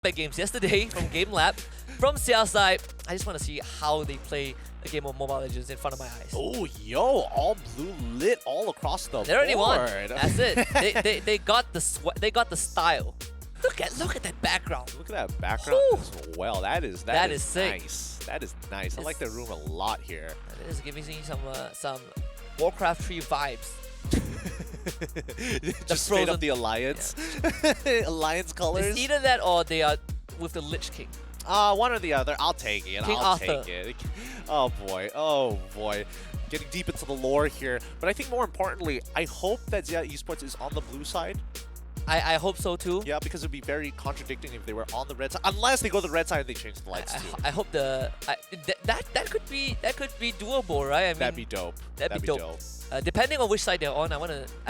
games yesterday from Game Lab. From CR side, I just want to see how they play a game of Mobile Legends in front of my eyes. Oh, yo, all blue lit all across the They already won. board. That's it. They got the they got the style. Look at that background. Look at that background Whew. as well. That is sick. nice. That is nice. I like the room a lot here. It is giving me some Warcraft 3 vibes. Just straight up the Alliance. Yeah. Alliance colors. It's either that or they are with the Lich King. One or the other. I'll take it. King I'll Arthur. take it. Oh boy. Oh boy. Getting deep into the lore here. But I think more importantly, I hope that XIA Esports is on the blue side. I hope so too. Yeah, because it'd be very contradicting if they were on the red side. Unless they go to the red side and they change the lights too. I hope that could be doable, right? I mean, That'd be dope. That'd be dope. Depending on which side they're on, I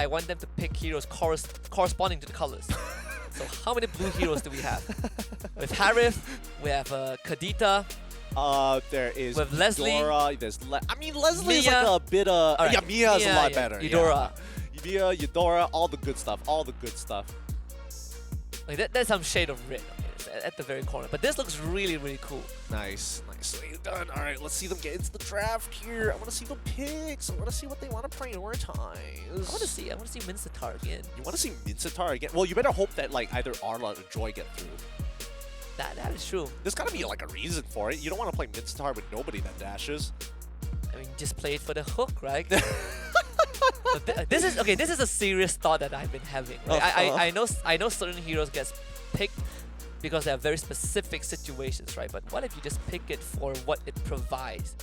want them to pick heroes corresponding to the colors. So how many blue heroes do we have? With Harith, we have Kadita. There is with Leslie. Eudora, I mean, Leslie's Mia. like a bit of... Right. Yeah, Mia's a lot better. Eudora. Yeah. Mia, Eudora, all the good stuff. All the good stuff. Like that's some shade of red at the very corner. But this looks really, really cool. Nice. Nicely done. All right, let's see them get into the draft here. I want to see them picks. I want to see what they want to prioritize. I want to see Mincetar again. You want to see Mincetar again? Well, you better hope that like either Arla or Joy get through. That is true. There's got to be like a reason for it. You don't want to play Mincetar with nobody that dashes. I mean, just play it for the hook, right? This is a serious thought that I've been having. Right? I know certain heroes get picked because they have very specific situations, right? But what if you just pick it for what it provides?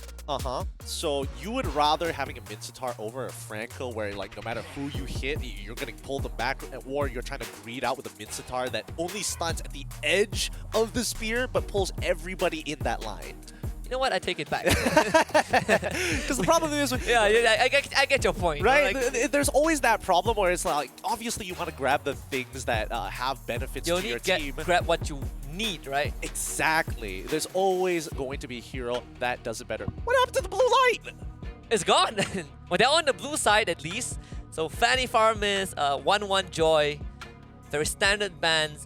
So you would rather having a Mincetar over a Franco where like no matter who you hit, you're gonna pull them back, or you're trying to greed out with a Mincetar that only stuns at the edge of the spear but pulls everybody in that line. You know what? I take it back. Because the problem is... yeah, I get your point. Right? You know, like, there's always that problem where it's like, obviously you want to grab the things that have benefits to your team. Grab what you need, right? Exactly. There's always going to be a hero that does it better. What happened to the blue light? It's gone. Well, they're on the blue side at least. So Fanny Farm is 1-1 Joy. Very standard bans.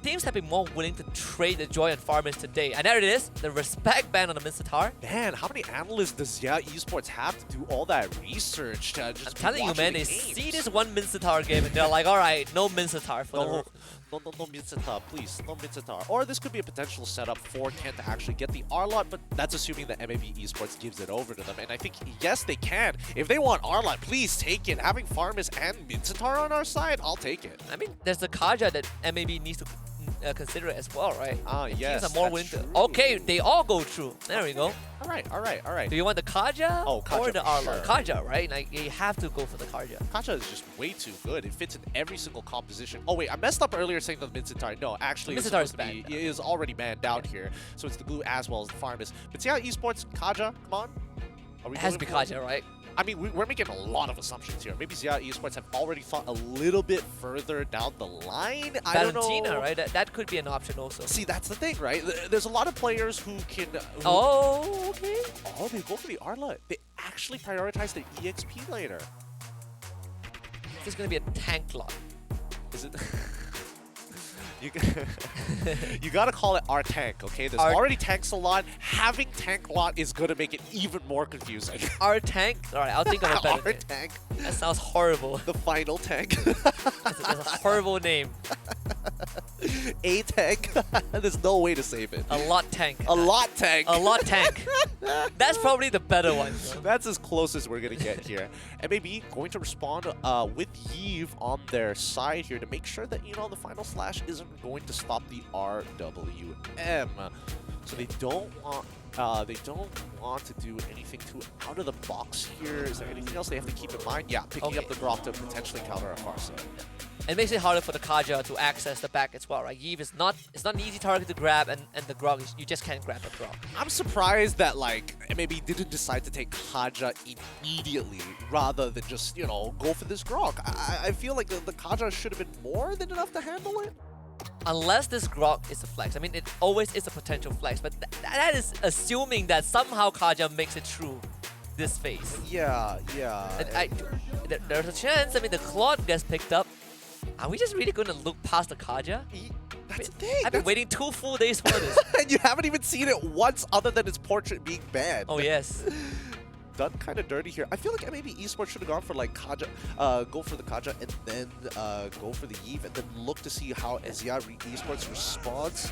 Teams have been more willing to trade the Joy and Farmers today. And there it is, the respect ban on the Mincetar. Man, how many analysts does XIA Esports have to do all that research to just I'm telling you, man, they see this one Mincetar game and they're like, alright, no Mincetar for no Mincetar, please, no Mincetar. Or this could be a potential setup for Ken to actually get the R-Lot, but that's assuming that MAB Esports gives it over to them. And I think, yes, they can. If they want R-Lot, please take it. Having Farmers and Mincetar on our side, I'll take it. I mean, there's the Kaja that MAB needs to consider it as well, right? Yes, teams are more willing to. Okay, they all go through. There we go. All right. Do you want the Kaja, Kaja or the Arla? sure. Kaja, right? Like, you have to go for the Kaja. Kaja is just way too good. It fits in every single composition. Oh wait, I messed up earlier saying the Mincetar. No, actually, Mincetar is banned. It is already banned out here. So it's the blue as well as the Farmers. But see how Esports, Kaja, come on. It has to be Kaja, right? I mean, we're making a lot of assumptions here. Maybe XIA Esports have already thought a little bit further down the line. I don't know. Valentina, right? That could be an option also. See, that's the thing, right? There's a lot of players who can... Oh, okay. Oh, they go for the Arla. They actually prioritize the EXP later. This is going to be a tank lot. Is it... You gotta call it our tank, okay? There's already tanks a lot. Having tank lot is gonna make it even more confusing. Our tank? Alright, I'll think of a better Our name. tank. That sounds horrible. The final tank. That's a horrible name. A tank. There's no way to save it. A lot tank. A lot tank. A lot tank. That's probably the better one. That's as close as we're gonna get here. MAB going to respond with Yves on their side here to make sure that, you know, the final slash isn't going to stop the RWM. So they don't want to do anything too out of the box here. Is there anything else they have to keep in mind? Yeah, picking up the Grok to potentially counter a Farsa. It makes it harder for the Kaja to access the back as well, right? Yves is not an easy target to grab, and the Grok is, you just can't grab the Grok. I'm surprised that like MAB didn't decide to take Kaja immediately rather than just, you know, go for this Grok. I feel like the Kaja should have been more than enough to handle it. Unless this Grok is a flex. I mean, it always is a potential flex, but that is assuming that somehow Kaja makes it through this phase. Yeah. There's a chance. I mean, the Claude gets picked up. Are we just really going to look past the Kaja? That's the thing. I've been waiting 2 full days for this. And you haven't even seen it once other than his portrait being banned. Oh, yes. Done kind of dirty here. I feel like MAB Esports should have gone for like Kaja, go for the Kaja and then go for the Eve and then look to see how XIA Esports responds.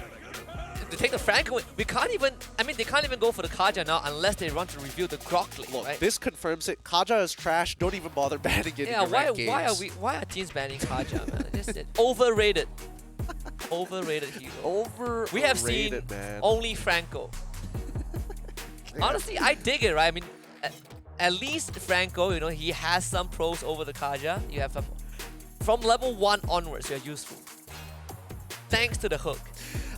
To take the Franco, we can't even, I mean, they can't even go for the Kaja now unless they want to review the Grok link, Look, right? this confirms it. Kaja is trash. Don't even bother banning it. Yeah, in your why are teams banning Kaja, man? Just overrated. Overrated hero. Overrated, We have seen man. only Franco. Honestly, I dig it, right? I mean, at least Franco, you know, he has some pros over the Kaja. You have some, from level 1 onwards, you're useful. Thanks to the hook.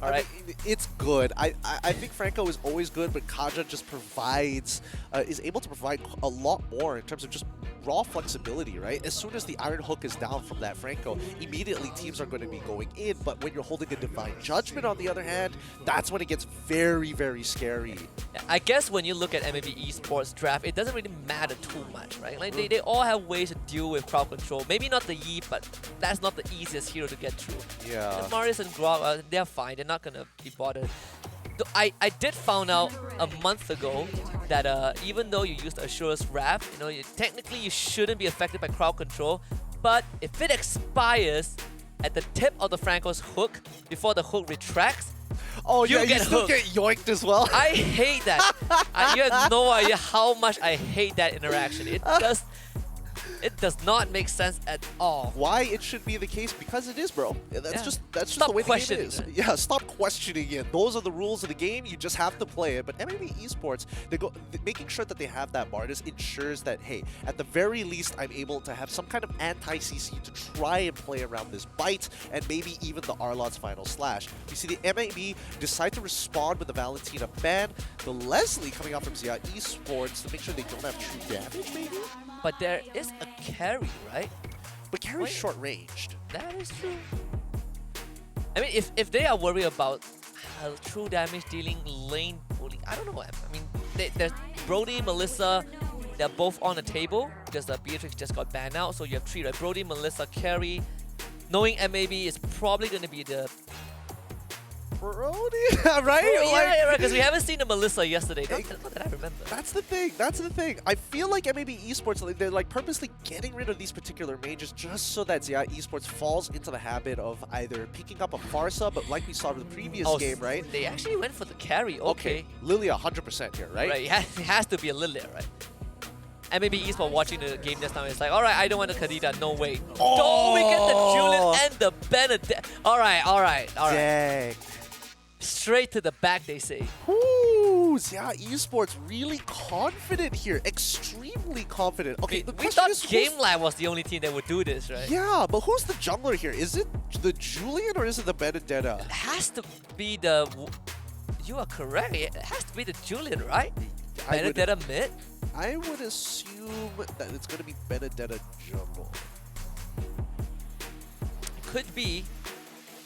All right. I mean, it's good. I think Franco is always good, but Kaja just provides, is able to provide a lot more in terms of just raw flexibility, right? As soon as the Iron Hook is down from that Franco, immediately teams are going to be going in, but when you're holding a Divine Judgment on the other hand, that's when it gets very, very scary. I guess when you look at MLBB Esports draft, it doesn't really matter too much, right? Like they all have ways to deal with crowd control. Maybe not the Yi, but that's not the easiest hero to get through. Yeah. And Marius and Grok, they're fine. They're not gonna be bothered. I did found out a month ago that even though you use the Assurance Wrap, you know, technically you shouldn't be affected by crowd control. But if it expires at the tip of the Franco's hook before the hook retracts, oh you yeah, get you still hooked. get yoinked as well. I hate that. You have no idea how much I hate that interaction. It does not make sense at all. Why it should be the case? Because it is, bro. That's Yeah. just Stop the way the game questioning is. it. Yeah, stop questioning it. Those are the rules of the game. You just have to play it. But MLB Esports, making sure that they have that Martis ensures that, hey, at the very least, I'm able to have some kind of anti-CC to try and play around this bite and maybe even the Arlot's final slash. You see the MAB decide to respond with the Valentina ban, the Leslie coming out from XIA Esports to make sure they don't have true damage, maybe? But there is a carry, right? But carry's Wait. short-ranged. That is true. I mean, if they are worried about true damage dealing lane bully, I don't know. I mean, there's Brody, Melissa, they're both on the table because Beatrix just got banned out. So you have 3, right? Brody, Melissa, carry. Knowing MAB is probably going to be the... Brody, right? Yeah, right, because we haven't seen the Melissa yesterday. Not that I remember. That's the thing. That's the thing. I feel like MLB Esports, they're like purposely getting rid of these particular mages just so that XIA Esports falls into the habit of either picking up a Farsa, but like we saw in the previous game, right? They actually went for the carry. Okay. Lilia 100% here, right? Right, it has to be a Lilia, right? And maybe Esports watching the game this time, it's like, alright, I don't want the Khadija, no way. Oh, we get the Julian and the Benedict. Alright. Dang. Straight to the back, they say. Ooh, XIA Esports really confident here. Extremely confident. Okay, the We question thought is, GameLab was the only team that would do this, right? yeah, but who's the jungler here? Is it the Julian or is it the Benedetta? It has to be the... You are correct. It has to be the Julian, right? Benedetta mid? I would assume that it's going to be Benedetta jungle. Could be.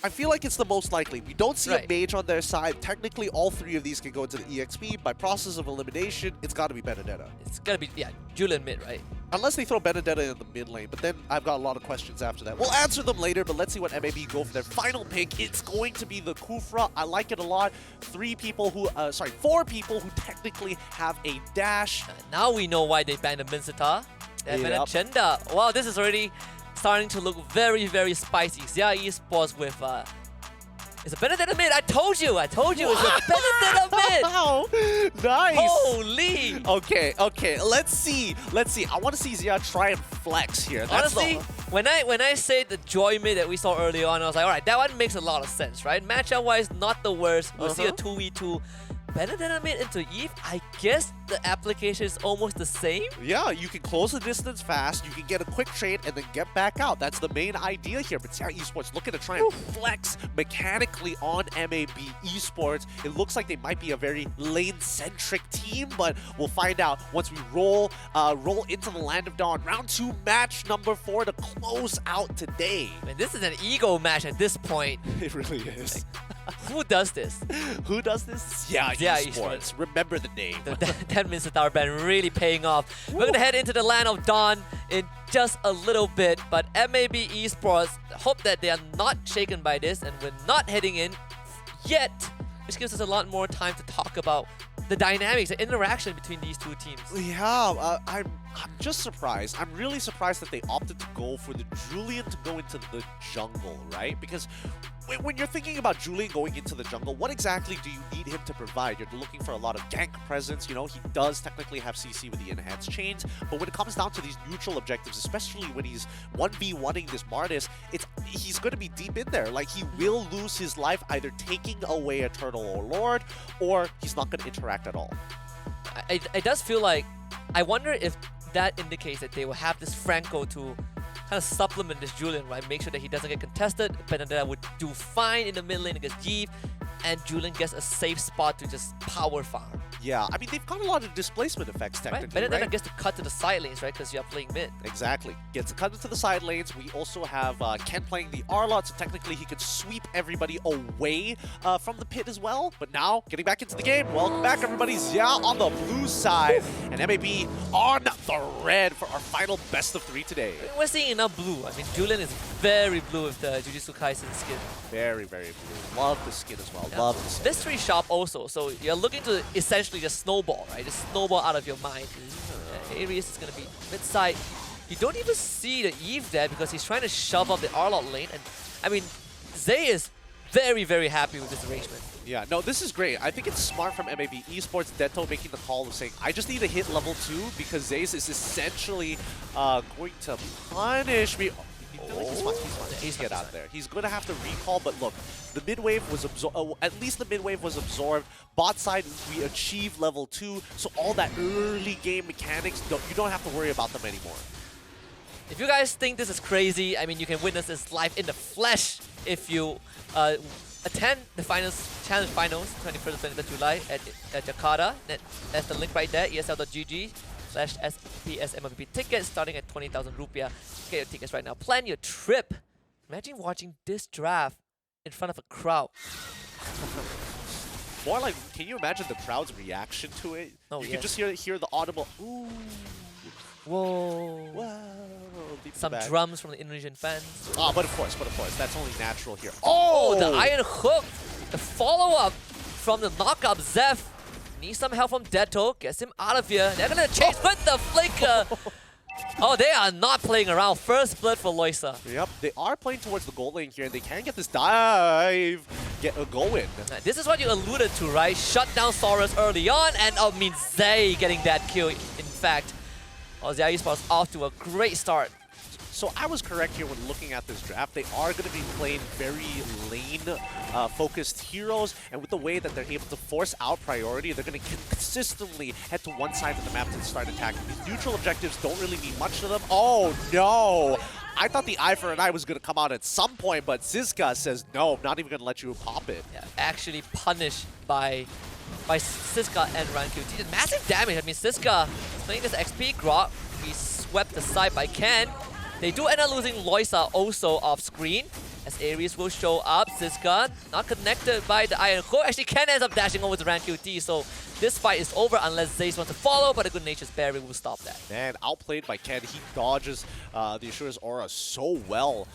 I feel like it's the most likely. We don't see Right. a mage on their side. Technically, all 3 of these can go into the EXP. By process of elimination, it's got to be Benedetta. It's gotta be, yeah, Julian mid, right? Unless they throw Benedetta in the mid lane, but then I've got a lot of questions after that. We'll answer them later, but let's see what MAB go for their final pick. It's going to be the Kufra. I like it a lot. 4 people who technically have a dash. Now we know why they banned the Mincetar. They have an Yep. agenda. Wow, this is already starting to look very, very spicy. XIA Esports with it's a Benedetta mid. I told you it's a Benedetta mid. Wow, nice. Holy. Okay. Let's see. I want to see XIA try and flex here. That's Honestly, when I say the Joy mid that we saw early on, I was like, alright, that one makes a lot of sense, right? Matchup wise, not the worst. We'll see a 2v2. Benedetta mid into Eve, I guess the application is almost the same. Yeah, you can close the distance fast, you can get a quick trade, and then get back out. That's the main idea here. But XIA Esports looking to try and flex mechanically on MAB Esports. It looks like they might be a very lane-centric team, but we'll find out once we roll into the Land of Dawn. Round 2, match number 4 to close out today. Man, this is an ego match at this point. It really is. Who does this? Who does this? Yeah, XIA Esports. Remember the name. That means the Tower Band really paying off. We're gonna head into the land of Dawn in just a little bit, but MAB Esports hope that they are not shaken by this and we're not heading in yet, which gives us a lot more time to talk about the dynamics, the interaction between these two teams. Yeah, I'm just surprised. I'm really surprised that they opted to go for the Julian to go into the jungle, right? Because when you're thinking about Julian going into the jungle, what exactly do you need him to provide? You're looking for a lot of gank presence. You know, he does technically have CC with the enhanced chains, but when it comes down to these neutral objectives, especially when he's 1v1ing this Martis, he's going to be deep in there. Like, he will lose his life either taking away a turtle or lord, or he's not going to interact at all. It does feel like, I wonder if that indicates that they will have this Franco to kind of supplement this Julian, right? Make sure that he doesn't get contested. Benedetta would do fine in the mid lane against Yves, and Julian gets a safe spot to just power farm. Yeah, I mean, they've got a lot of displacement effects technically, Benedetta right? gets to cut to the side lanes, right? Because you're playing mid. Exactly. Gets cut into the side lanes. We also have Ken playing the Arlot, so technically he could sweep everybody away from the pit as well. But now, getting back into the game. Welcome back, everybody. XIA on the blue side, and MAB on the red for our final best of 3 today. We're seeing enough blue. I mean, Julian is very blue with the Jujutsu Kaisen skin. Very, very blue. Love the skin as well. Yeah. Love the skin. Mystery shop also, so you're looking to essentially just snowball, right? Just snowball out of your mind. Aries is going to be mid-side. You don't even see the Eve there because he's trying to shove off the Arlot lane. And I mean, Zay is very, very happy with this arrangement. Yeah, no, this is great. I think it's smart from MAB Esports, Deto making the call of saying, I just need to hit level 2 because Zaze is essentially going to punish me. He's fine. He's get out there. He's going to have to recall, but look, the mid wave was absorbed. At least the mid wave was absorbed. Bot side, we achieved level 2, so all that early game mechanics, you don't have to worry about them anymore. If you guys think this is crazy, I mean, you can witness this live in the flesh if you attend the challenge finals, 21st and 23rd July at Jakarta. That's the link right there, esl.gg/SPS MLBB tickets starting at 20,000 rupiah. Get your tickets right now. Plan your trip. Imagine watching this draft in front of a crowd. More like, can you imagine the crowd's reaction to it? Oh, you yes. can just hear the audible, ooh, whoa. whoa. Some drums from the Indonesian fans. Ah, but of course, that's only natural here. Oh, the Iron Hook. The follow-up from the knockup. Zeph needs some help from Deto. Gets him out of here. They're going to chase with the flicker. Oh, they are not playing around. First blood for Loisa. Yep, they are playing towards the gold lane here, and they can get this dive, get a go in. This is what you alluded to, right? Shut down Saurus early on, and I mean Zay getting that kill, in fact. XIA Esports off to a great start. So I was correct here when looking at this draft. They are going to be playing very lane-focused heroes, and with the way that they're able to force out priority, they're going to consistently head to one side of the map to start attacking. These neutral objectives don't really mean much to them. Oh, no! I thought the eye for an eye was going to come out at some point, but Ziska says, no, I'm not even going to let you pop it. Yeah, actually punished by Siska and Ranku. Massive damage. I mean, Siska playing this XP Grok. He swept aside by Ken. They do end up losing Loisa also off screen, as Ares will show up. Siska not connected by the Iron Hook. Actually, Ken ends up dashing over to Ranku, so this fight is over unless Zaze wants to follow, but a good nature's barrier will stop that. Man, outplayed by Ken. He dodges the Asura's aura so well,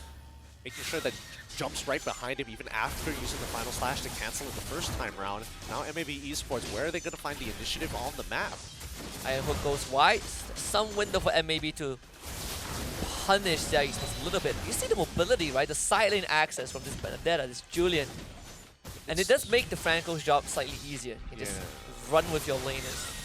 making sure that jumps right behind him even after using the final slash to cancel it the first time round. Now MAB Esports, where are they going to find the initiative on the map? Iron Hook goes wide. There's some window for MAB to punish their Esports a little bit. You see the mobility, right? The side lane access from this Benedetta, this Julian. And it does make the Franco's job slightly easier. You just run with your laners.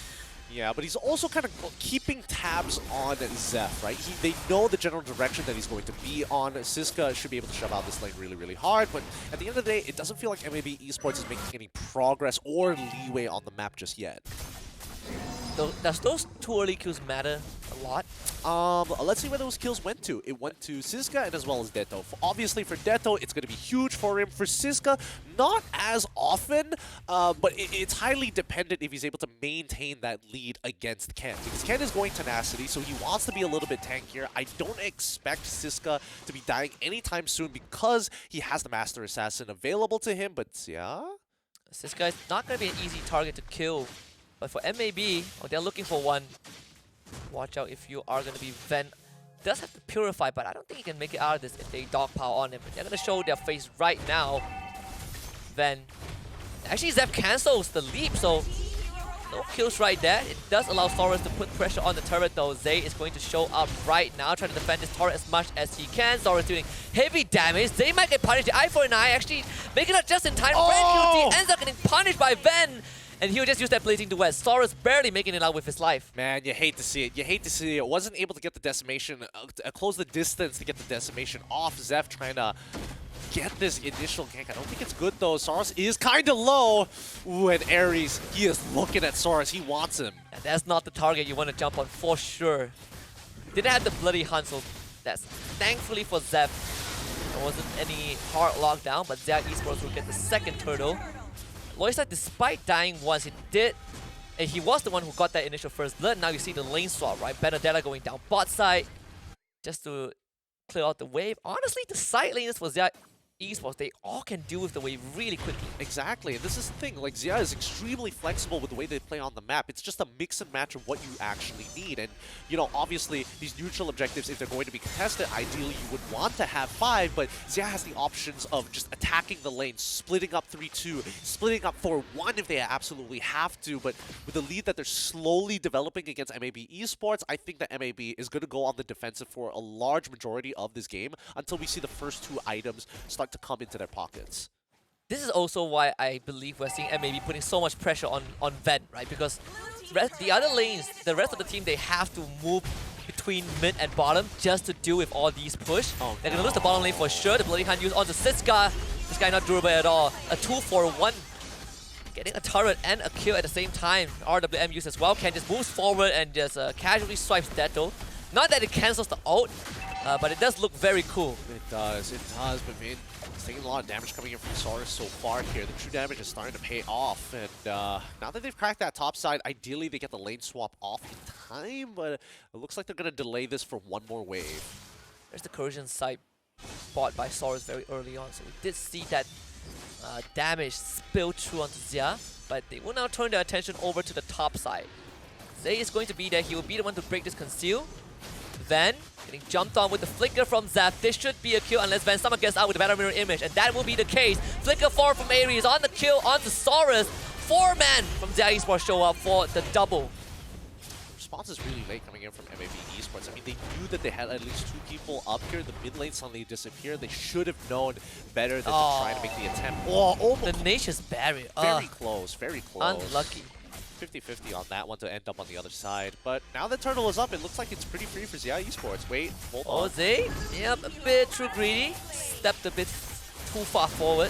Yeah, but he's also kind of keeping tabs on Zeph, right? They know the general direction that he's going to be on. Siska should be able to shove out this lane really, really hard, but at the end of the day, it doesn't feel like MAB Esports is making any progress or leeway on the map just yet. Does those two early kills matter a lot. Let's see where those kills went to. It went to Cisca and as well as Deto. Obviously for Deto, it's going to be huge for him. For Cisca, not as often, but it's highly dependent if he's able to maintain that lead against Ken. Because Ken is going tenacity, so he wants to be a little bit tankier. I don't expect Cisca to be dying anytime soon because he has the Master Assassin available to him, but yeah? Cisca is not going to be an easy target to kill. But for MAB, they're looking for one. Watch out if you are going to be Ven. Does have to purify, but I don't think he can make it out of this if they dog power on him. They're going to show their face right now. Ven. Actually, Zep cancels the leap, so no kills right there. It does allow Saurus to put pressure on the turret, though. Zay is going to show up right now, trying to defend this turret as much as he can. Saurus doing heavy damage. Zay might get punished. The eye for an eye, actually making it just in time. Oh! Ren ends up getting punished by Ven. And he'll just use that blazing duet. Saurus barely making it out with his life. Man, you hate to see it. You hate to see it. Wasn't able to get the decimation, close the distance to get the decimation off. Zeph trying to get this initial gank. I don't think it's good though. Saurus is kind of low. Ooh, and Ares, he is looking at Saurus. He wants him. And that's not the target you want to jump on for sure. Didn't have the bloody hunt, so that's thankfully for Zeph. There wasn't any hard lockdown, but XIA Esports will get the second turtle. Loisa, despite dying once, he was the one who got that initial first blood. Now you see the lane swap, right? Benedetta going down bot side just to clear out the wave. Honestly, the side laners for XIA Esports, they all can deal with the wave really quickly. Exactly, and this is the thing, like XIA is extremely flexible with the way they play on the map. It's just a mix and match of what you actually need. And, you know, obviously, these neutral objectives, if they're going to be contested, ideally you would want to have 5, but XIA has the options of just attacking the lane, splitting up 3-2, splitting up 4-1 if they absolutely have to. But with the lead that they're slowly developing against MAB Esports, I think that MAB is going to go on the defensive for a large majority of this game until we see the first 2 items start to come into their pockets. This is also why I believe we're seeing MAB putting so much pressure on Ven, right? Because the other lanes, the rest of the team, they have to move between mid and bottom just to deal with all these push. Oh, they're going to lose the bottom lane for sure. The Bloody Hunt used onto Cisca. This guy not durable at all. A 2-for-1. Getting a turret and a kill at the same time. RWM used as well. Ken just moves forward and just casually swipes Deto. Not that it cancels the ult, but it does look very cool. It does, but man, it's taking a lot of damage coming in from Saurus so far here. The true damage is starting to pay off, and now that they've cracked that top side, ideally they get the lane swap off in time, but it looks like they're going to delay this for one more wave. There's the corrosion side bought by Saurus very early on, so we did see that damage spill through onto XIA, but they will now turn their attention over to the top side. Zay is going to be there. He will be the one to break this conceal. Ven getting jumped on with the flicker from Zap. This should be a kill unless Ven someone gets out with the battle mirror image, and that will be the case. Flicker 4 from Ares on the kill onto Saurus. 4-man from XIA Esports show up for the double. Response is really late coming in from MAB Esports. I mean, they knew that they had at least 2 people up here. The mid lane suddenly disappeared. They should have known better than to try to make the attempt. Oh, the Nature's Barrier. Very close, very close. Unlucky. 50-50 on that one to end up on the other side. But now that Turtle is up, it looks like it's pretty free for XIA Esports. Wait, hold on. Zay, yep, a bit too greedy. Stepped a bit too far forward.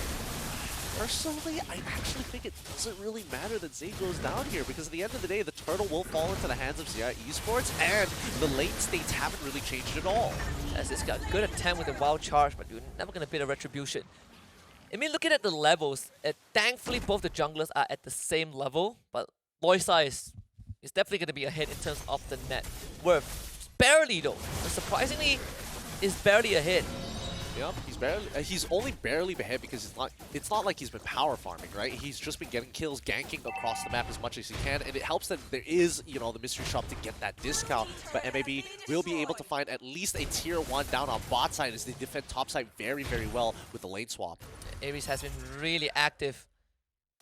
Personally, I actually think it doesn't really matter that Zay goes down here, because at the end of the day, the Turtle will fall into the hands of XIA Esports, and the late states haven't really changed at all. As this got a good attempt with a wild charge, but you're never going to beat a Retribution. I mean, looking at the levels, thankfully both the junglers are at the same level, but Loisa is definitely going to be ahead in terms of the net worth. Barely though. But surprisingly, is barely ahead. Yep, he's only barely ahead because it's not like he's been power farming, right? He's just been getting kills, ganking across the map as much as he can, and it helps that there is, you know, the mystery shop to get that discount. But MAB will be able to find at least a tier 1 down on bot side as they defend top side very, very well with the lane swap. Ares has been really active.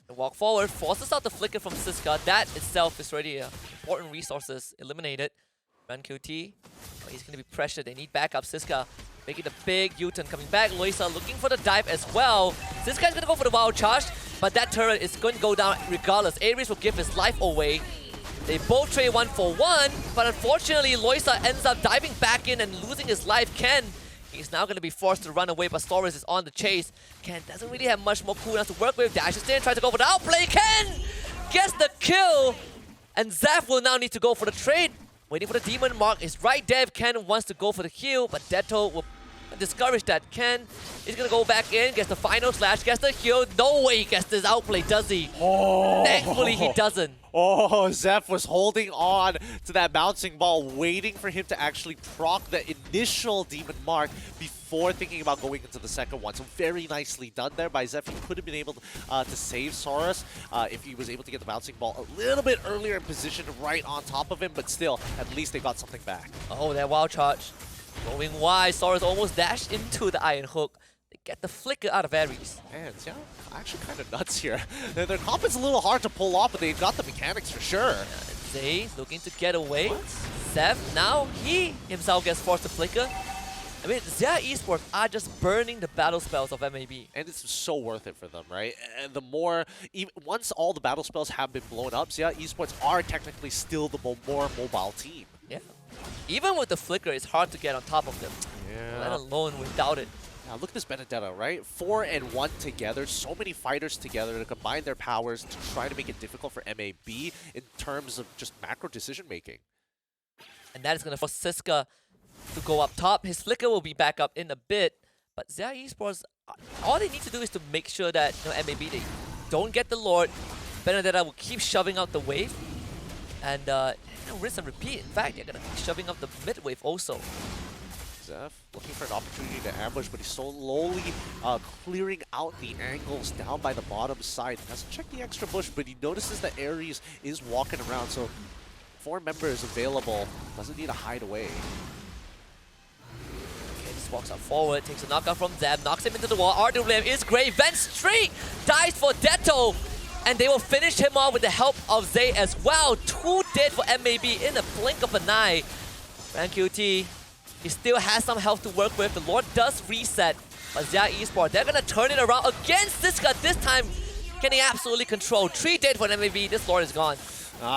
The walk forward forces out the flicker from Cisca. That itself is already important resources eliminated. Run QT. Oh, he's going to be pressured. They need backup. Cisca making the big U-turn coming back. Loisa looking for the dive as well. Cisca is going to go for the wild charge, but that turret is going to go down regardless. Ares will give his life away. They both trade 1-for-1, but unfortunately Loisa ends up diving back in and losing his life. Ken, he's now going to be forced to run away, but Saurus is on the chase. Ken doesn't really have much more cooldowns to work with. Dashes in, tries to go for the outplay. Ken gets the kill, and Zaf will now need to go for the trade. Waiting for the demon mark is right there if Ken wants to go for the heal, but Detto will discourage that. Ken is gonna go back in, gets the final slash, gets the heal. No way he gets this outplay, does he? Oh. Thankfully he doesn't. Oh, Zeph was holding on to that bouncing ball, waiting for him to actually proc the initial demon mark before thinking about going into the second one. So very nicely done there by Zeph. He could have been able to save Saurus if he was able to get the bouncing ball a little bit earlier in position right on top of him, but still, at least they got something back. Oh, that wild charge. Going wide, Saurus almost dashed into the Iron Hook. They get the flicker out of Ares. And yeah, actually kind of nuts here. Their comp is a little hard to pull off, but they've got the mechanics for sure. Zay looking to get away. Zeph, now he himself gets forced to flicker. I mean, XIA Esports are just burning the battle spells of MAB. And it's so worth it for them, right? And the more, once all the battle spells have been blown up, XIA Esports are technically still the more mobile team. Yeah. Even with the flicker, it's hard to get on top of them. Yeah. Let alone without it. Now look at this Benedetta, right? 4 and 1 together, so many fighters together to combine their powers to try to make it difficult for MAB in terms of just macro decision making. And that is going to force Siska to go up top. His flicker will be back up in a bit, but XIA Esports, all they need to do is to make sure that MAB, they don't get the Lord. Benedetta will keep shoving out the wave, and rinse and repeat. In fact, they're going to keep shoving up the mid wave also. Zeph looking for an opportunity to ambush, but he's slowly clearing out the angles down by the bottom side. He doesn't check the extra bush, but he notices that Ares is walking around, so 4 members available. Doesn't need to hide away. Okay, just walks up forward, takes a knockout from Zeb, knocks him into the wall. RWM is great. Vent Streak dies for Detto, and they will finish him off with the help of Zay as well. 2 dead for MAB in the blink of an eye. QT, he still has some health to work with. The Lord does reset, but XIA Esports, they're going to turn it around against Siska this time. Getting absolutely control. 3 dead for MAB. This Lord is gone.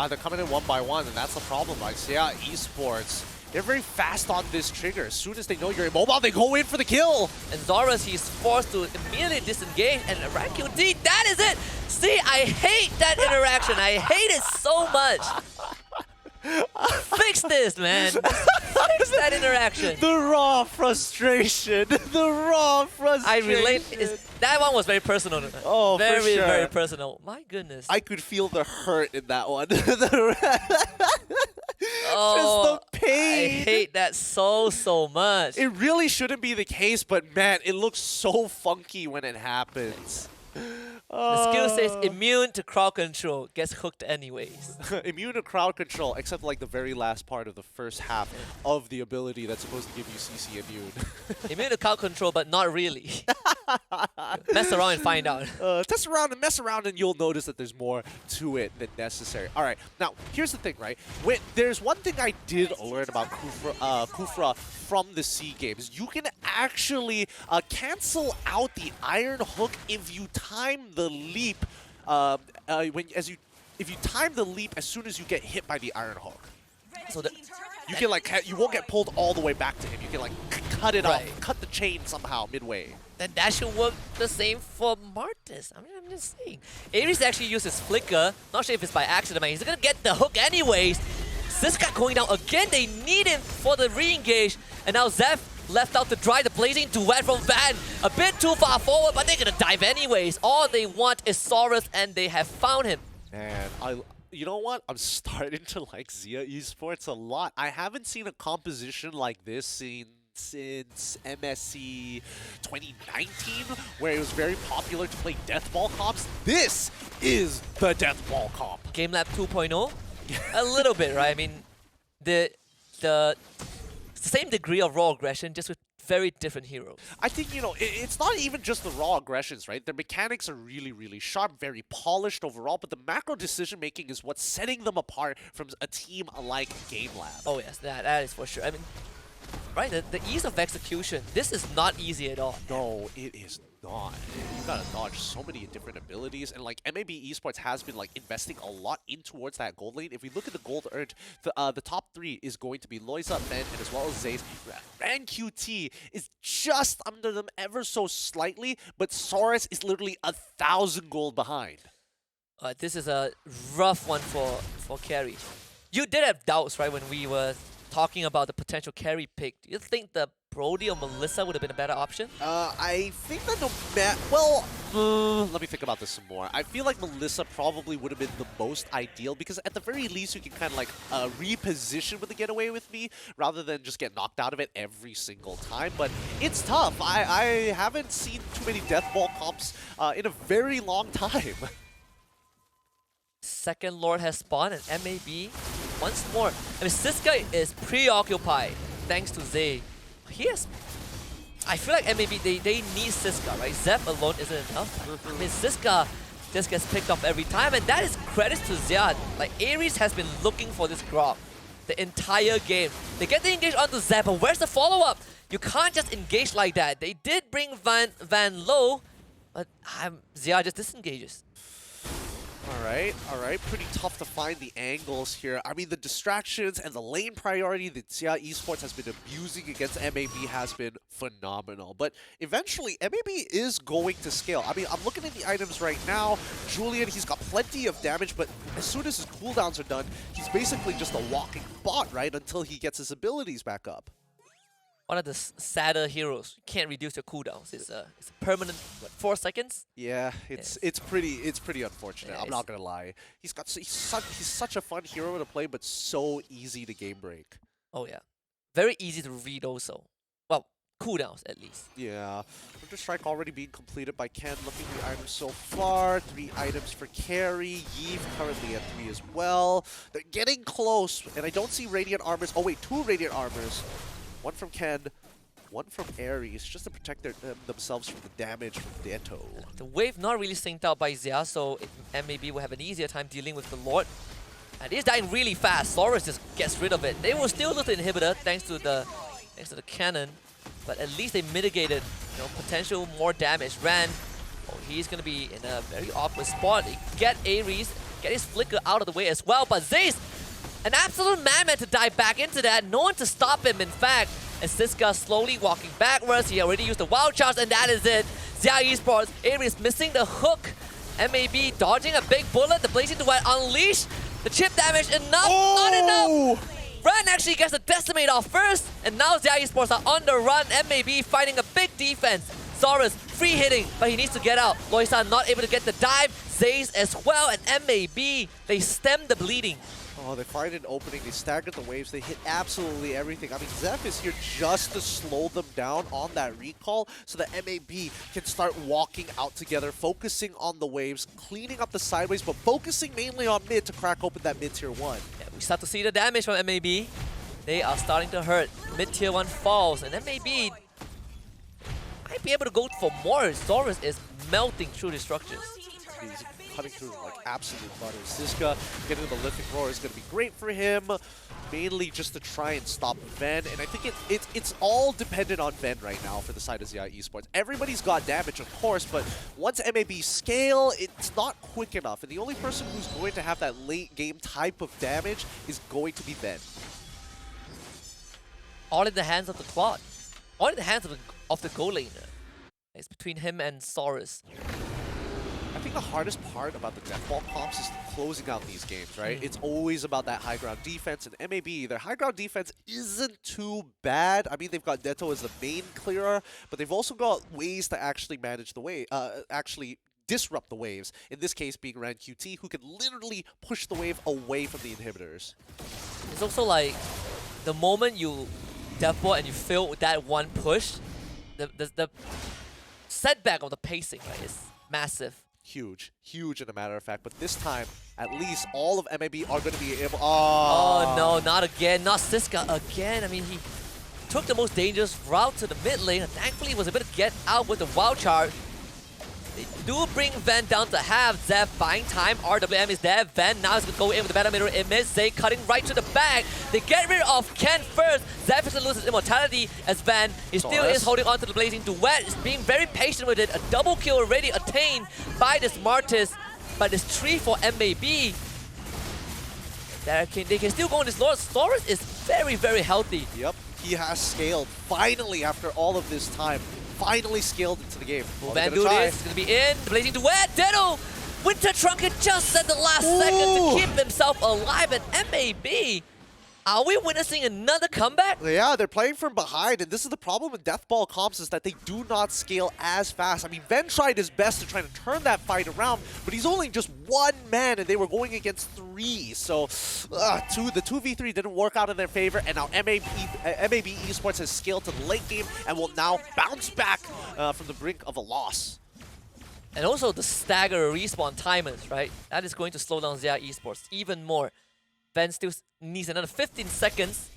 They're coming in 1 by 1, and that's the problem. Like XIA Esports, they're very fast on this trigger. As soon as they know you're immobile, they go in for the kill. And Zorus, he's forced to immediately disengage. And QT, that is it. See, I hate that interaction. I hate it so much. Fix this, man. Fix that interaction. The raw frustration. The raw frustration. I relate. That one was very personal. Oh, very, for sure. very personal. My goodness. I could feel the hurt in that one. Oh, just the pain. I hate that so much. It really shouldn't be the case, but man, it looks so funky when it happens. The skill says immune to crowd control, gets hooked anyways. Immune to crowd control, except like the very last part of the first half of the ability that's supposed to give you CC immune. Immune to crowd control, but not really. Mess around and find out. Test around and mess around and you'll notice that there's more to it than necessary. Alright, now here's the thing, right? There's one thing I did learn about Kufra from the SEA Games. You can actually cancel out the Iron Hook if you time the leap if you time the leap as soon as you get hit by the Iron Hook. So that you can you won't get pulled all the way back to him. You can like cut it off, cut the chain somehow midway. Then that should work the same for Martis. I mean, I'm just saying. Ares actually uses Flicker. Not sure if it's by accident, but he's gonna get the hook anyways. Siska going down again. They need him for the re-engage. And now Zeph left out to dry the blazing duet from Van. A bit too far forward, but they're gonna dive anyways. All they want is Saurus, and they have found him. And you know what? I'm starting to like XIA Esports a lot. I haven't seen a composition like this since MSC 2019, where it was very popular to play Deathball comps. This is the Deathball comp. Game Lab 2.0? A little bit, right? I mean, it's the same degree of raw aggression, just with very different heroes. I think, it's not even just the raw aggressions, right? Their mechanics are really, really sharp, very polished overall, but the macro decision-making is what's setting them apart from a team like Game Lab. Oh yes, that is for sure. I mean, right, the ease of execution, this is not easy at all. No, it is not. You gotta dodge so many different abilities, and like MAB Esports has been like investing a lot in towards that gold lane. If we look at the gold earned, the top 3 is going to be Loiza, Ben, and as well as Zay's. QT is just under them ever so slightly, but Saurus is literally 1,000 gold behind. This is a rough one for carry. You did have doubts, right, when we were talking about the potential carry pick. Do you think the Brody or Melissa would have been a better option? I think that no matter... Well, let me think about this some more. I feel like Melissa probably would have been the most ideal because at the very least you can kind of like reposition with the getaway with me rather than just get knocked out of it every single time. But it's tough. I haven't seen too many death ball comps in a very long time. Second Lord has spawned and MAB once more. I mean, Siska is preoccupied thanks to Zay. I feel like MAB, they need Siska, right? Zeph alone isn't enough. I mean, Siska just gets picked off every time, and that is credits to Ziad. Like, Ares has been looking for this grok the entire game. They get the engage onto Zeph, but where's the follow-up? You can't just engage like that. They did bring Van low, but Ziad just disengages. All right. Pretty tough to find the angles here. I mean, the distractions and the lane priority that XIA Esports has been abusing against MAB has been phenomenal. But eventually, MAB is going to scale. I mean, I'm looking at the items right now. Julian, he's got plenty of damage, but as soon as his cooldowns are done, he's basically just a walking bot, right? Until he gets his abilities back up. One of the sadder heroes. You can't reduce your cooldowns. It's a permanent, what, 4 seconds? Yeah, it's pretty unfortunate. Yeah, I'm not gonna lie. He's such a fun hero to play, but so easy to game break. Oh yeah, very easy to read also. Well, cooldowns at least. Yeah, Winter Strike already being completed by Ken. Looking at the items so far, 3 items for carry. Yeeve currently at 3 as well. They're getting close, and I don't see Radiant Armors. Oh wait, 2 Radiant Armors. One from Ken, one from Ares, just to protect themselves from the damage from Ditto. The wave not really synced out by Xia, so MAB will have an easier time dealing with the Lord. And he's dying really fast. Saurus just gets rid of it. They will still lose the inhibitor thanks to the cannon, but at least they mitigated, you know, potential more damage. Ran, oh, he's gonna be in a very awkward spot. They get Ares, get his flicker out of the way as well, but Zay's an absolute madman to dive back into that. No one to stop him, in fact. And Siska slowly walking backwards. He already used the wild charge, and that is it. XIA Esports, Ares missing the hook. MAB dodging a big bullet. The Blazing Duet unleash. The chip damage enough. Not enough. Ren actually gets the decimate off first. And now XIA Esports are on the run. MAB fighting a big defense. Saurus free hitting, but he needs to get out. Loisa not able to get the dive. Zays as well, and MAB, they stem the bleeding. Oh, they find an opening, they stagger the waves, they hit absolutely everything. I mean, Zeph is here just to slow them down on that recall so that MAB can start walking out together, focusing on the waves, cleaning up the sideways, but focusing mainly on mid to crack open that mid-tier 1. Yeah, we start to see the damage from MAB. They are starting to hurt. Mid-tier 1 falls, and MAB might be able to go for more. Saurus is melting through the structures. He's cutting through like absolute butter. Siska getting the lifting roar is going to be great for him, mainly just to try and stop Ven. And I think it's all dependent on Ven right now for the side of XIA Esports. Everybody's got damage, of course, but once MAB scale, it's not quick enough. And the only person who's going to have that late game type of damage is going to be Ven. All in the hands of the Claude. All in the hands of the goal laner. It's between him and Saurus. I think the hardest part about the death ball comps is closing out these games, right? It's always about that high ground defense, and MAB, their high ground defense isn't too bad. I mean, they've got Detto as the main clearer, but they've also got ways to actually manage the wave, actually disrupt the waves. In this case, being Ran QT, who can literally push the wave away from the inhibitors. It's also like the moment you death ball and you fail with that one push, the setback of the pacing, right, is massive. Huge, as a matter of fact. But this time, at least all of MAB are going to be able... Oh no, not again. Not Siska again. I mean, he took the most dangerous route to the mid lane, and thankfully was able to get out with the wild charge. They do bring Ven down to half. Zeph buying time. RWM is there. Ven now is going to go in with the battle mirror image. Zay cutting right to the back. They get rid of Ken first. Zeph is going to lose his immortality as Ven still is holding on to the Blazing Duet. Is being very patient with it. A double kill already attained by this Martis. But this tree for MAB. They can still go on this Lord. Saurus is very, very healthy. Yep, he has scaled. Finally, after all of this time. Finally scaled into the game. Will Van do this? It's going to be in. The Blazing Duet. Ditto Winter Trunket just at the last second to keep himself alive, and MAB. Are we witnessing another comeback? Yeah, they're playing from behind, and this is the problem with Deathball comps is that they do not scale as fast. I mean, Ven tried his best to try to turn that fight around, but he's only just one man, and they were going against three. So, the 2v3 didn't work out in their favor, and now MAB Esports has scaled to the late game and will now bounce back from the brink of a loss. And also the stagger respawn timers, right? That is going to slow down XIA Esports even more. Ven still needs another 15 seconds.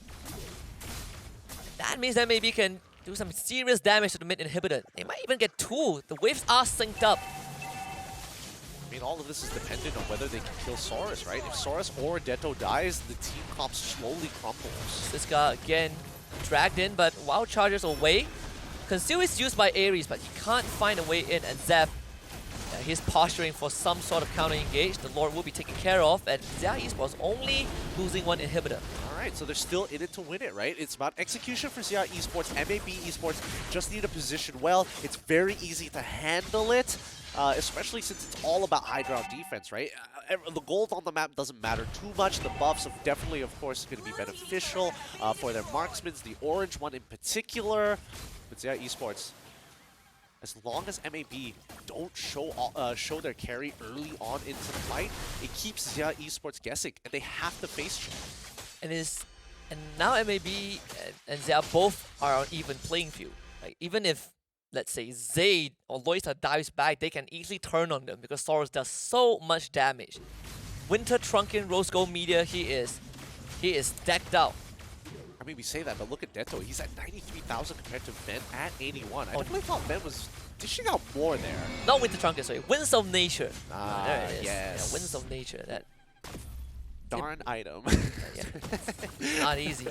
That means that MAB can do some serious damage to the mid inhibitor. They might even get two. The waves are synced up. I mean, all of this is dependent on whether they can kill Saurus, right? If Saurus or Detto dies, the team comp slowly crumbles. This guy again dragged in, but Wild Charger's away. Conceal is used by Ares, but he can't find a way in, and Zeph, he's posturing for some sort of counter-engage. The Lord will be taken care of, and XIA Esports only losing one inhibitor. Alright, so they're still in it to win it, right? It's about execution for XIA Esports. MAB Esports just need to position well. It's very easy to handle it, especially since it's all about high ground defense, right? The gold on the map doesn't matter too much. The buffs are definitely, of course, going to be beneficial for their marksmen. The orange one in particular. But XIA Esports, as long as MAB don't show their carry early on into the fight, it keeps XIA Esports guessing, and they have to face check. And now MAB and XIA both are on even playing field. Like, even if, let's say, Zayd or Loisa dives back, they can easily turn on them because Saurus does so much damage. Winter Trunken Rose Gold Media, he is decked out. I mean, we say that, but look at Detto. He's at 93,000 compared to Ven at 81. I definitely thought Ven was dishing out more there. Not Winter Trunken, sorry. Winds of Nature. There it is. Yes. Yeah, Winds of Nature. That darn item. Not easy.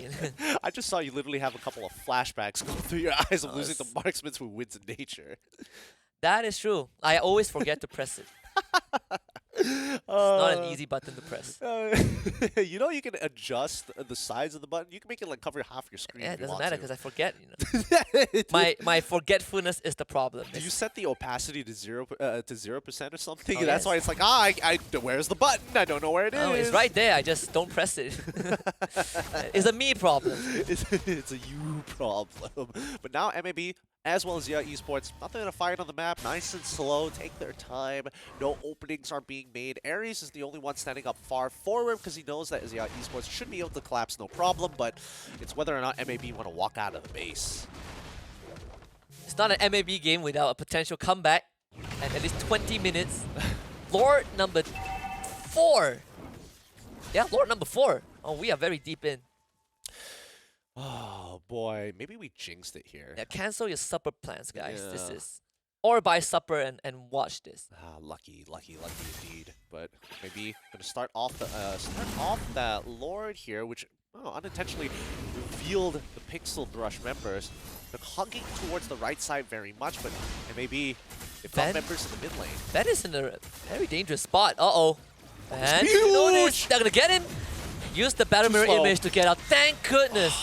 I just saw you literally have a couple of flashbacks go through your eyes of losing the marksmen through Winds of Nature. That is true. I always forget to press it. It's not an easy button to press. You know, you can adjust the size of the button. You can make it like cover half your screen. Yeah, if it you doesn't want matter to. because I forget. You know, my forgetfulness is the problem. Do you set the opacity to 0% or something? Oh, That's yes. why it's like, where's the button? I don't know where it is. Oh, it's right there. I just don't press it. It's a me problem. It's a you problem. But now MAB, as well as XIA Esports, nothing to fight on the map. Nice and slow. Take their time. No openings are being made. Ares is the only one standing up far forward because he knows that XIA Esports should be able to collapse no problem, but it's whether or not MAB want to walk out of the base. It's not an MAB game without a potential comeback. And at least 20 minutes. Lord number 4. Yeah, Lord number 4. Oh, we are very deep in. Oh boy, maybe we jinxed it here. Yeah, cancel your supper plans, guys. Yeah. This is... Or buy supper and watch this. Lucky indeed. But maybe gonna start off that Lord here, which unintentionally revealed the Pixel Brush members. They're hugging towards the right side very much, but maybe they found members in the mid lane. That is in a very dangerous spot. Uh-oh. And huge! you notice they're gonna get him. Use the battle mirror image to get out. Thank goodness.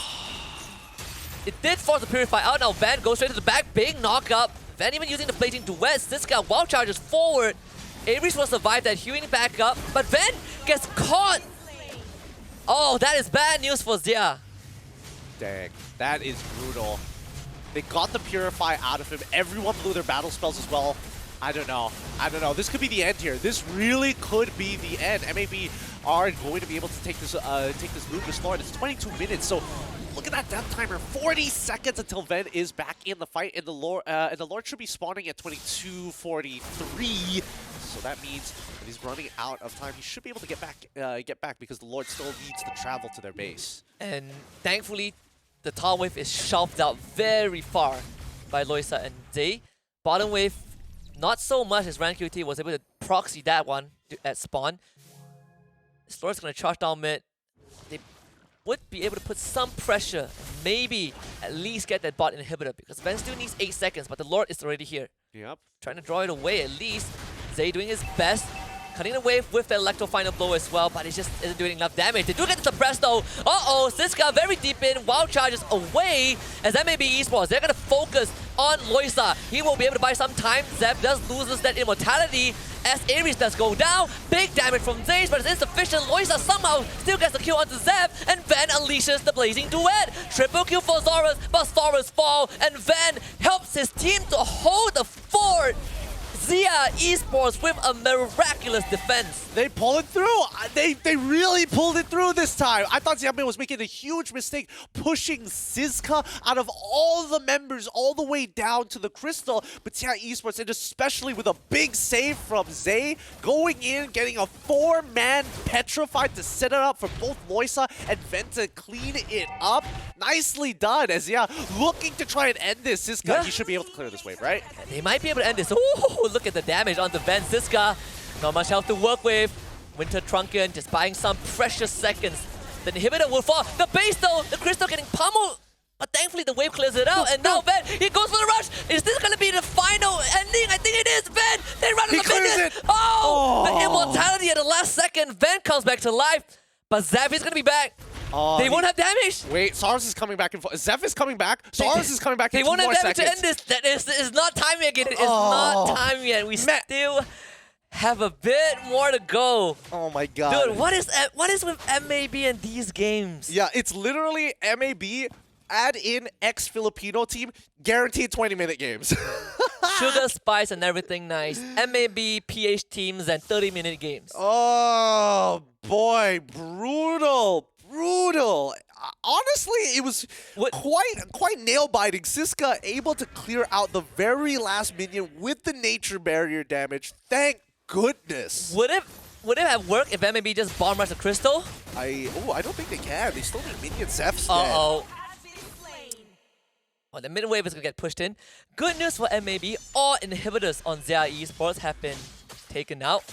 It did force the Purify out. Now Van goes straight to the back. Big knockup. Van even using the plating duets. This guy Wild Charges forward. Ares will survive that, hewing back up. But Van gets caught. Oh, that is bad news for XIA. Dang, that is brutal. They got the Purify out of him. Everyone blew their battle spells as well. I don't know. This could be the end here. This really could be the end. MAB are going to be able to take this Lucas Lord. It's 22 minutes, so look at that death timer. 40 seconds until Ven is back in the fight, and the Lord should be spawning at 22:43. So that means that he's running out of time. He should be able to get back because the Lord still needs to travel to their base. And thankfully, the top wave is shoved out very far by Loisa and Day. Bottom wave, not so much as RanQT was able to proxy that one at spawn. Lord's going to charge down mid. They would be able to put some pressure, maybe at least get that bot inhibitor, because Ven still needs 8 seconds, but the Lord is already here. Yep. Trying to draw it away at least. Zay doing his best. Cutting the wave with the Electro Final Blow as well, but it just isn't doing enough damage. They do get the suppress though. Uh-oh, Siska very deep in. Wild Charges away as MAB Esports. They're going to focus on Loisa. He will be able to buy some time. Zeb does loses that immortality. as Aries does go down. Big damage from Zaze, but it's insufficient. Loisa somehow still gets the kill onto Zeph, and Van unleashes the blazing duet. Triple kill for Zorus, but Zorus fall, and Van helps his team to hold the fort. XIA Esports with a miraculous defense. They pull it through. They really pulled it through this time. I thought Xiaomi was making a huge mistake pushing Zizka out of all the members all the way down to the crystal. But XIA Esports, and especially with a big save from Zay, going in, getting a 4-man petrified to set it up for both Loisa and Ven to clean it up. Nicely done, as looking to try and end this. Zizka, he should be able to clear this wave, right? They might be able to end this. Ooh, look at the damage onto Ven. Zizka, not much health to work with. Winter Trunkion just buying some precious seconds. The inhibitor will fall. The base though, the crystal getting pummeled. But thankfully the wave clears it out, and now Ven, he goes for the rush. Is this gonna be the final ending? I think it is. Ven, they run on the minions. The immortality at the last second. Ven comes back to life, but Zeph is gonna be back. They won't have damage. Wait, Saurus is coming back. Zeph is coming back. Saurus is coming back in 2 more seconds. They won't have damage to end this. That is not time yet. It is not time yet. We still have a bit more to go. Oh my god. Dude, what is with MAB and these games? Yeah, it's literally MAB, add in ex-Filipino team, guaranteed 20-minute games. Sugar, spice, and everything nice. MAB, PH teams, and 30-minute games. Oh boy, brutal. Honestly, it was quite nail-biting. Zizka able to clear out the very last minion with the nature barrier damage. Thank goodness. Would it have worked if MAB just bomb rush the crystal? I don't think they can. They still need minion Zeph's Oh, the mid wave is gonna get pushed in. Good news for MAB. All inhibitors on XIA Esports have been taken out.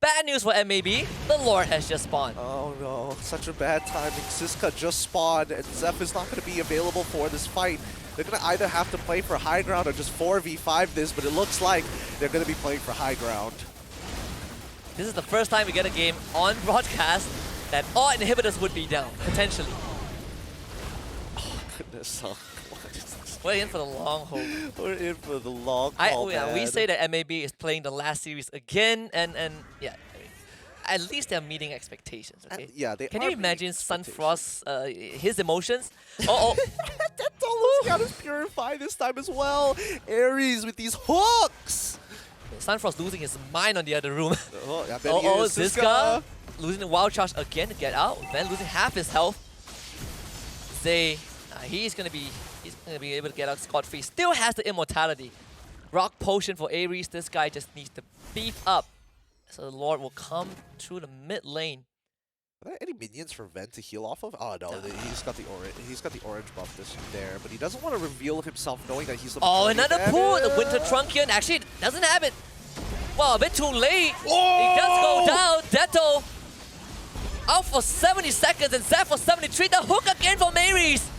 Bad news for MAB, the Lord has just spawned. Oh no, such a bad timing. Zizka just spawned, and Zeph is not going to be available for this fight. They're going to either have to play for high ground or just 4v5 this, but it looks like they're going to be playing for high ground. This is the first time we get a game on broadcast that all inhibitors would be down, potentially. Oh goodness, We're in for the long haul. We're in for the long haul, man. We say that MAB is playing the last series again, and yeah, I mean, at least they're meeting expectations, okay? Yeah, they Can are you imagine Sunfrost, his emotions? That almost got us Purify this time as well. Aries with these hooks. Sunfrost losing his mind on the other room. Zizka losing the wild charge again to get out. Ven losing half his health. Zay, he's gonna be able to get out scot-free. Still has the immortality. Rock potion for Aries. This guy just needs to beef up. So the Lord will come through the mid lane. Are there any minions for Ven to heal off of? Oh no, he's got the orange buff there, but he doesn't want to reveal himself knowing that he's the another pull! The Winter Trunkion actually doesn't have it. Well, a bit too late. It does go down. Detto out for 70 seconds and Zeph for 73. The hook again from Aries.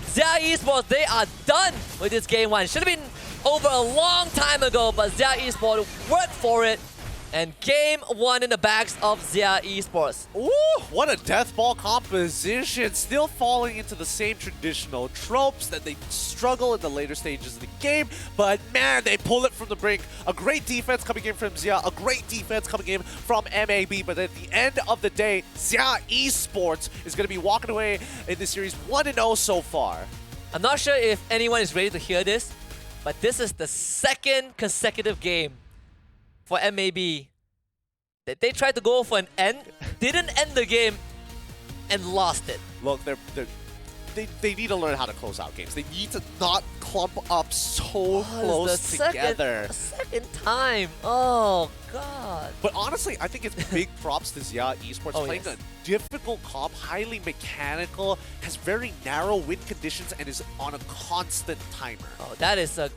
XIA Esports, they are done with this game one. Should have been over a long time ago, but XIA Esports worked for it. And game one in the bags of XIA Esports. Ooh, what a death ball composition. Still falling into the same traditional tropes that they struggle in the later stages of the game. But man, they pull it from the brink. A great defense coming in from XIA, a great defense coming in from MAB. But at the end of the day, XIA Esports is going to be walking away in this series 1-0 so far. I'm not sure if anyone is ready to hear this, but this is the second consecutive game for MAB that they tried to go for an end, didn't end the game, and lost it. Look, they need to learn how to close out games. They need to not clump up so close together. Second time. Oh, God. But honestly, I think it's big props to XIA Esports playing a difficult comp, highly mechanical, has very narrow win conditions, and is on a constant timer. Oh, that is a